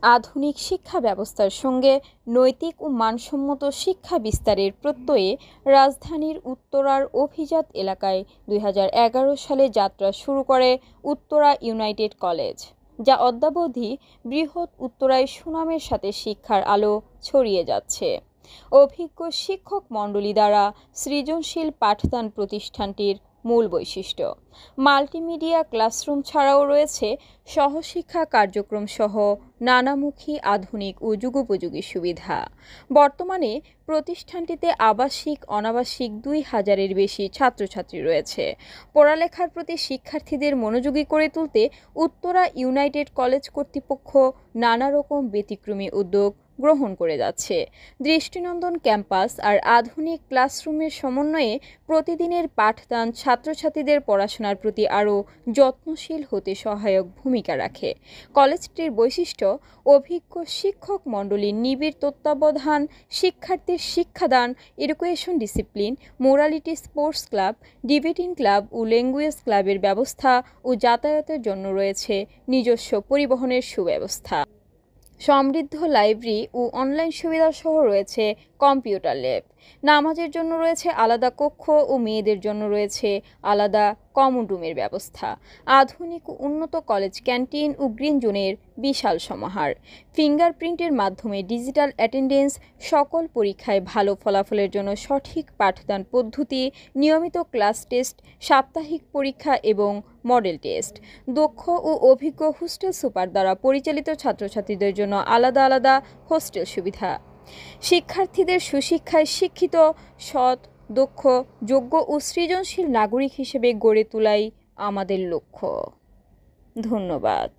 আধুনিক শিক্ষা ব্যবস্থার সঙ্গে নৈতিক ও মানসম্মত শিক্ষা বিস্তারের প্রত্যয়ে রাজধানীর উত্তরার অভিজাত এলাকায় 2011 সালে যাত্রা শুরু করে উত্তরা ইউনাইটেড কলেজ, যা অদ্যাবধি বৃহৎ উত্তরায় সুনামের সাথে শিক্ষার আলো ছড়িয়ে যাচ্ছে। অভিজ্ঞ শিক্ষক মণ্ডলী দ্বারা সৃজনশীল পাঠদান প্রতিষ্ঠানটির মূল বৈশিষ্ট্য। মাল্টিমিডিয়া ক্লাসরুম ছাড়াও রয়েছে সহশিক্ষা কার্যক্রম সহ নানামুখী আধুনিক ও যুগোপযোগী সুবিধা। বর্তমানে প্রতিষ্ঠানটিতে আবাসিক অনাবাসিক 2000-এর বেশি ছাত্রছাত্রী রয়েছে। পড়ালেখার প্রতি শিক্ষার্থীদের মনোযোগী করে তুলতে উত্তরা ইউনাইটেড কলেজ কর্তৃপক্ষ নানা রকম ব্যতিক্রমী উদ্যোগ গ্রহণ করে যাচ্ছে। দৃষ্টিনন্দন ক্যাম্পাস আর আধুনিক ক্লাসরুমের সমন্বয়ে প্রতিদিনের পাঠদান ছাত্রছাত্রীদের পড়াশোনার প্রতি আরও যত্নশীল হতে সহায়ক ভূমিকা রাখে। কলেজটির বৈশিষ্ট্য: অভিজ্ঞ শিক্ষক মণ্ডলীর নিবিড় তত্ত্বাবধান, শিক্ষার্থীর শিক্ষাদান, education discipline, morality sports club, debating club ও ল্যাঙ্গুয়েজ ক্লাবের ব্যবস্থা ও যাতায়াতের জন্য রয়েছে নিজস্ব পরিবহনের সুব্যবস্থা। সমৃদ্ধ লাইব্রেরি ও অনলাইন সুবিধা সহ রয়েছে কম্পিউটার ল্যাব। নামাজের জন্য রয়েছে আলাদা কক্ষ ও মেয়েদের জন্য রয়েছে আলাদা কমন রুমের ব্যবস্থা। আধুনিক ও উন্নত কলেজ ক্যান্টিন ও গ্রিন জোনের বিশাল সমাহার। ফিঙ্গারপ্রিন্টের মাধ্যমে ডিজিটাল অ্যাটেন্ডেন্স, সকল পরীক্ষায় ভালো ফলাফলের জন্য সঠিক পাঠদান পদ্ধতি, নিয়মিত ক্লাস টেস্ট, সাপ্তাহিক পরীক্ষা এবং মডেল টেস্ট। দক্ষ ও অভিজ্ঞ হোস্টেল সুপার দ্বারা পরিচালিত ছাত্রছাত্রীদের জন্য আলাদা আলাদা হোস্টেল সুবিধা। শিক্ষার্থীদের সুশিক্ষায় শিক্ষিত, সৎ, দক্ষ, যোগ্য ও সৃজনশীল নাগরিক হিসেবে গড়ে তোলাই আমাদের লক্ষ্য। ধন্যবাদ।